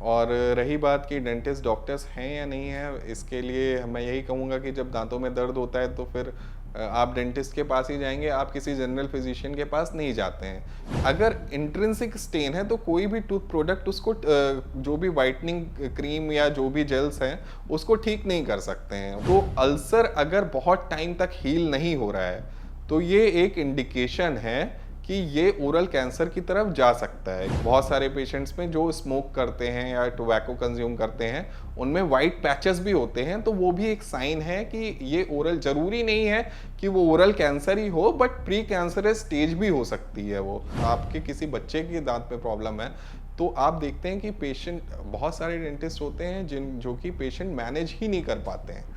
और रही बात कि डेंटिस्ट डॉक्टर्स हैं या नहीं है, इसके लिए मैं यही कहूँगा कि जब दांतों में दर्द होता है तो फिर आप डेंटिस्ट के पास ही जाएंगे, आप किसी जनरल फिजिशियन के पास नहीं जाते हैं। अगर इंट्रिंसिक स्टेन है तो कोई भी टूथ प्रोडक्ट उसको जो भी वाइटनिंग क्रीम या जो भी जेल्स हैं उसको ठीक नहीं कर सकते हैं। तो अल्सर अगर बहुत टाइम तक हील नहीं हो रहा है तो ये एक इंडिकेशन है कि ये ओरल कैंसर की तरफ जा सकता है। बहुत सारे पेशेंट्स में जो स्मोक करते हैं या टोबैको कंज्यूम करते हैं उनमें वाइट पैचेस भी होते हैं, तो वो भी एक साइन है कि ये ओरल, जरूरी नहीं है कि वो ओरल कैंसर ही हो, बट प्री कैंसरस स्टेज भी हो सकती है। वो आपके किसी बच्चे के दांत में प्रॉब्लम है तो आप देखते हैं कि पेशेंट, बहुत सारे डेंटिस्ट होते हैं जो कि पेशेंट मैनेज ही नहीं कर पाते हैं।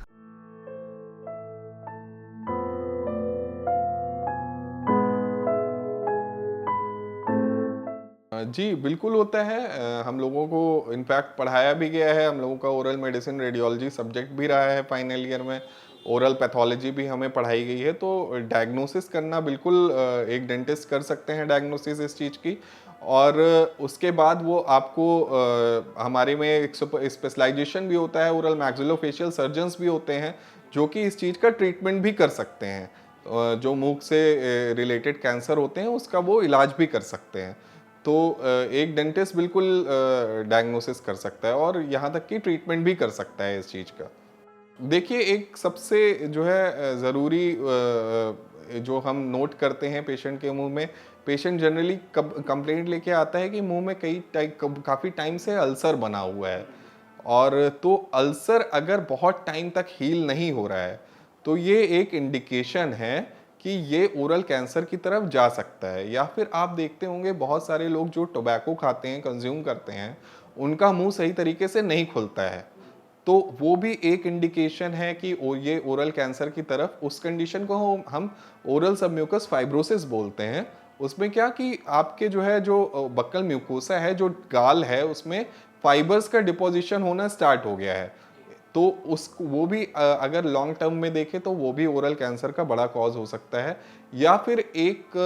जी, बिल्कुल होता है। हम लोगों को इनफैक्ट पढ़ाया भी गया है, हम लोगों का ओरल मेडिसिन रेडियोलॉजी सब्जेक्ट भी रहा है फाइनल ईयर में, ओरल पैथोलॉजी भी हमें पढ़ाई गई है। तो डायग्नोसिस करना बिल्कुल एक डेंटिस्ट कर सकते हैं डायग्नोसिस इस चीज़ की। और उसके बाद वो आपको हमारे में एक स्पेशलाइजेशन भी होता है, ओरल मैक्सिलोफेशियल सर्जन्स भी होते हैं जो कि इस चीज़ का ट्रीटमेंट भी कर सकते हैं। जो मुंह से रिलेटेड कैंसर होते हैं उसका वो इलाज भी कर सकते हैं। तो एक डेंटिस्ट बिल्कुल डायग्नोसिस कर सकता है और यहाँ तक कि ट्रीटमेंट भी कर सकता है इस चीज़ का। देखिए, एक सबसे जो है ज़रूरी जो हम नोट करते हैं पेशेंट के मुंह में, पेशेंट जनरली कब कंप्लेंट लेके आता है कि मुंह में काफ़ी टाइम से अल्सर बना हुआ है। और तो अल्सर अगर बहुत टाइम तक हील नहीं हो रहा है तो ये एक इंडिकेशन है कि ये ओरल कैंसर की तरफ जा सकता है। या फिर आप देखते होंगे बहुत सारे लोग जो टोबैको खाते हैं, कंज्यूम करते हैं, उनका मुंह सही तरीके से नहीं खुलता है, तो वो भी एक इंडिकेशन है कि ये ओरल कैंसर की तरफ। उस कंडीशन को हम ओरल सबम्यूकस फाइब्रोसिस बोलते हैं। उसमें क्या कि आपके जो है, जो बक्कल म्यूकोसा है, जो गाल है, उसमें फाइबर्स का डिपोजिशन होना स्टार्ट हो गया है। तो उस वो भी अगर लॉन्ग टर्म में देखें तो वो भी ओरल कैंसर का बड़ा कॉज हो सकता है। या फिर एक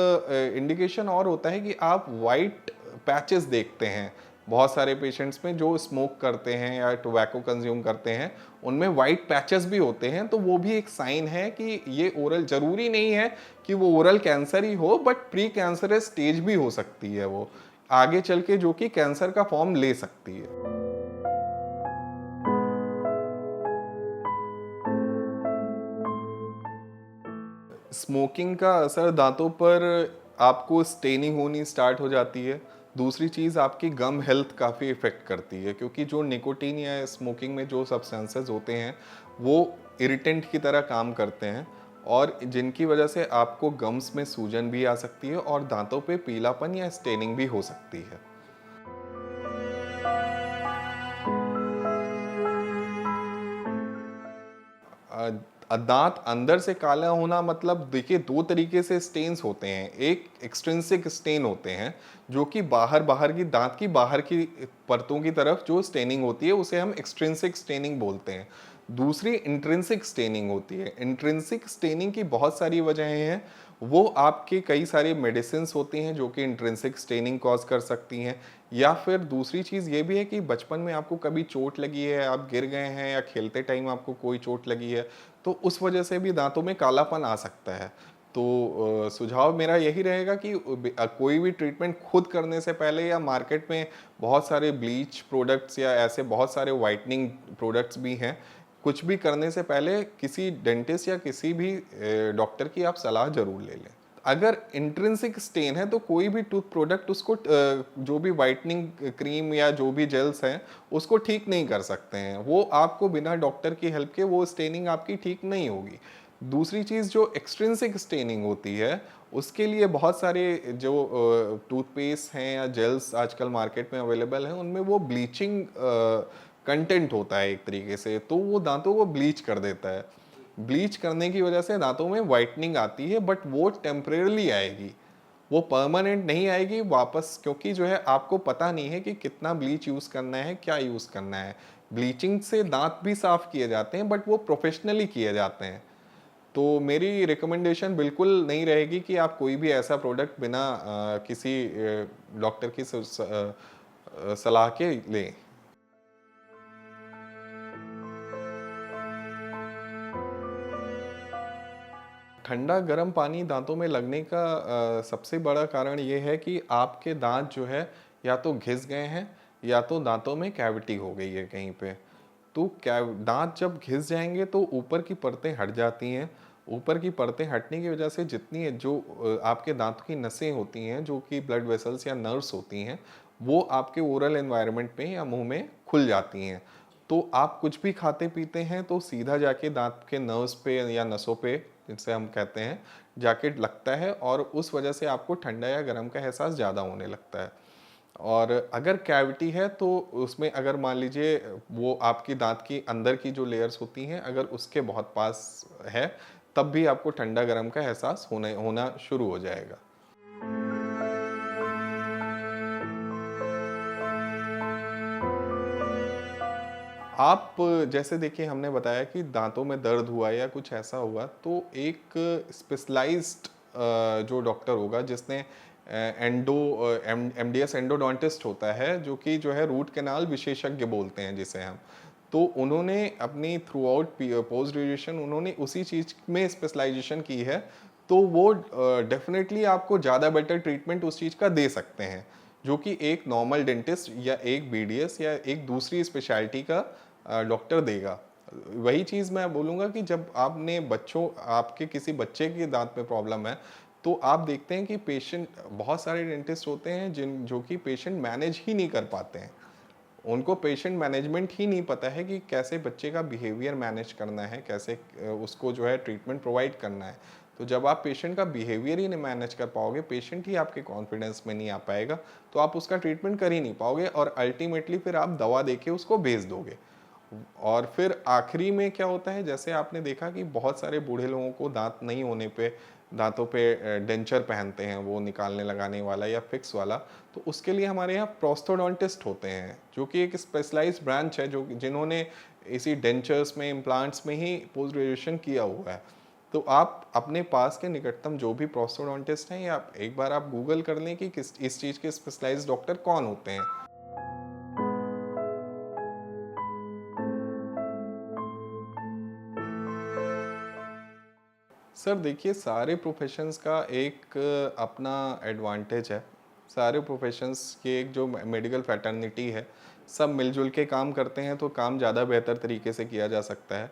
इंडिकेशन और होता है कि आप वाइट पैचेस देखते हैं बहुत सारे पेशेंट्स में जो स्मोक करते हैं या टोबैको कंज्यूम करते हैं, उनमें वाइट पैचेस भी होते हैं, तो वो भी एक साइन है कि ये ओरल, जरूरी नहीं है कि वो ओरल कैंसर ही हो, बट प्री कैंसरस स्टेज भी हो सकती है वो आगे चल के, जो कि कैंसर का फॉर्म ले सकती है। स्मोकिंग का असर दांतों पर, आपको स्टेनिंग होनी स्टार्ट हो जाती है। दूसरी चीज़, आपकी गम हेल्थ काफ़ी इफ़ेक्ट करती है, क्योंकि जो निकोटीन या स्मोकिंग में जो सब्सटेंसेस होते हैं वो इरिटेंट की तरह काम करते हैं, और जिनकी वजह से आपको गम्स में सूजन भी आ सकती है और दांतों पे पीलापन या स्टेनिंग भी हो सकती है। दांत अंदर से काला होना, मतलब देखिए, दो तरीके से स्टेन्स होते हैं। एक एक्सट्रिंसिक स्टेन होते हैं जो कि बाहर बाहर की, दांत की बाहर की परतों की तरफ जो स्टेनिंग होती है उसे हम एक्सट्रिंसिक स्टेनिंग बोलते हैं। दूसरी इंट्रिंसिक स्टेनिंग होती है। इंट्रिंसिक स्टेनिंग की बहुत सारी वजहें हैं। वो आपके कई सारे मेडिसिन होती हैं जो कि इंट्रिंसिक स्टेनिंग कॉज कर सकती हैं। या फिर दूसरी चीज़ ये भी है कि बचपन में आपको कभी चोट लगी है, आप गिर गए हैं, या खेलते टाइम आपको कोई चोट लगी है, तो उस वजह से भी दांतों में कालापन आ सकता है। तो सुझाव मेरा यही रहेगा कि कोई भी ट्रीटमेंट खुद करने से पहले, या मार्केट में बहुत सारे ब्लीच प्रोडक्ट्स या ऐसे बहुत सारे वाइटनिंग प्रोडक्ट्स भी हैं, कुछ भी करने से पहले किसी डेंटिस्ट या किसी भी डॉक्टर की आप सलाह जरूर ले लें। अगर इंट्रिंसिक स्टेन है तो कोई भी टूथ प्रोडक्ट उसको जो भी वाइटनिंग क्रीम या जो भी जेल्स हैं उसको ठीक नहीं कर सकते हैं। वो आपको बिना डॉक्टर की हेल्प के वो स्टेनिंग आपकी ठीक नहीं होगी। दूसरी चीज़, जो एक्सट्रिंसिक स्टेनिंग होती है उसके लिए बहुत सारे जो टूथपेस्ट हैं या जेल्स आजकल मार्केट में अवेलेबल हैं, उनमें वो ब्लीचिंग कंटेंट होता है एक तरीके से, तो वो दांतों को ब्लीच कर देता है। ब्लीच करने की वजह से दांतों में वाइटनिंग आती है, बट वो टेम्परेरली आएगी, वो परमानेंट नहीं आएगी वापस, क्योंकि जो है आपको पता नहीं है कि कितना ब्लीच यूज़ करना है, क्या यूज़ करना है। ब्लीचिंग से दांत भी साफ किए जाते हैं, बट वो प्रोफेशनली किए जाते हैं। तो मेरी रिकमेंडेशन बिल्कुल नहीं रहेगी कि आप कोई भी ऐसा प्रोडक्ट बिना किसी डॉक्टर की सलाह के लें। ठंडा गर्म पानी दांतों में लगने का सबसे बड़ा कारण ये है कि आपके दांत जो है या तो घिस गए हैं या तो दांतों में कैविटी हो गई है कहीं पे। तो क्या दांत जब घिस जाएंगे तो ऊपर की परतें हट जाती हैं। ऊपर की परतें हटने की वजह से जितनी जो आपके दांतों की नसें होती हैं जो कि ब्लड वेसल्स या नर्व्स होती हैं वो आपके ओरल एनवायरनमेंट में या मुंह में खुल जाती हैं। तो आप कुछ भी खाते पीते हैं तो सीधा जाके दांत के नर्व्स पे या नसों पे, जिनसे हम कहते हैं, जाके लगता है और उस वजह से आपको ठंडा या गर्म का एहसास ज़्यादा होने लगता है। और अगर कैविटी है तो उसमें अगर मान लीजिए वो आपकी दांत की अंदर की जो लेयर्स होती हैं अगर उसके बहुत पास है तब भी आपको ठंडा गर्म का एहसास होना शुरू हो जाएगा। आप जैसे देखिए हमने बताया कि दांतों में दर्द हुआ या कुछ ऐसा हुआ तो एक स्पेशलाइज्ड जो डॉक्टर होगा जिसने एंडो एमडीएस एंडोडोंटिस्ट होता है जो कि जो है रूट कैनाल विशेषज्ञ बोलते हैं जिसे हम। तो उन्होंने अपनी थ्रू आउट पोस्ट ग्रेजुएशन उन्होंने उसी चीज़ में स्पेशलाइजेशन की है। तो वो डेफिनेटली आपको ज़्यादा बेटर ट्रीटमेंट उस चीज़ का दे सकते हैं जो कि एक नॉर्मल डेंटिस्ट या एक बीडीएस या एक दूसरी स्पेशलिटी का डॉक्टर देगा। वही चीज़ मैं बोलूँगा कि जब आपने बच्चों आपके किसी बच्चे के दांत में प्रॉब्लम है तो आप देखते हैं कि पेशेंट बहुत सारे डेंटिस्ट होते हैं जो कि पेशेंट मैनेज ही नहीं कर पाते हैं। उनको पेशेंट मैनेजमेंट ही नहीं पता है कि कैसे बच्चे का बिहेवियर मैनेज करना है, कैसे उसको जो है ट्रीटमेंट प्रोवाइड करना है। तो जब आप पेशेंट का बिहेवियर ही नहीं मैनेज कर पाओगे, पेशेंट ही आपके कॉन्फिडेंस में नहीं आ पाएगा, तो आप उसका ट्रीटमेंट कर ही नहीं पाओगे और अल्टीमेटली फिर आप दवा देके उसको भेज दोगे। और फिर आखिरी में क्या होता है, जैसे आपने देखा कि बहुत सारे बूढ़े लोगों को दांत नहीं होने पे दांतों पे डेंचर पहनते हैं, वो निकालने लगाने वाला या फिक्स वाला। तो उसके लिए हमारे यहाँ प्रोस्थोडोंटिस्ट होते हैं जो कि एक स्पेशलाइज्ड ब्रांच है जो जिन्होंने इसी डेंचर्स में इम्प्लांट्स में ही पोस्ट ग्रेजुएशन किया हुआ है। तो आप अपने पास के निकटतम जो भी प्रोस्थोडोंटिस्ट हैं या एक बार आप गूगल कर लें कि किस इस चीज़ के स्पेशलाइज्ड डॉक्टर कौन होते हैं। सर देखिए सारे प्रोफेशंस का एक अपना एडवांटेज है। सारे प्रोफेशंस की एक जो मेडिकल फैटर्निटी है, सब मिलजुल के काम करते हैं तो काम ज़्यादा बेहतर तरीके से किया जा सकता है।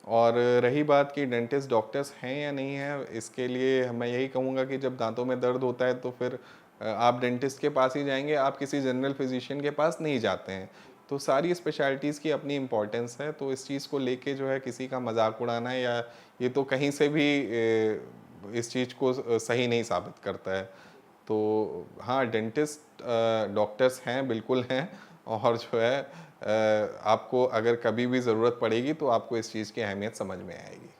और रही बात कि डेंटिस्ट डॉक्टर्स हैं या नहीं हैं, इसके लिए मैं यही कहूँगा कि जब दांतों में दर्द होता है तो फिर आप डेंटिस्ट के पास ही जाएंगे, आप किसी जनरल फिजिशियन के पास नहीं जाते हैं। तो सारी स्पेशलिटीज़ की अपनी इम्पोर्टेंस है, तो इस चीज़ को लेके जो है किसी का मजाक उड़ाना या ये तो कहीं से भी इस चीज़ को सही नहीं साबित करता है। तो हाँ, डेंटिस्ट डॉक्टर्स हैं, बिल्कुल हैं। और जो है आपको अगर कभी भी ज़रूरत पड़ेगी तो आपको इस चीज़ की अहमियत समझ में आएगी।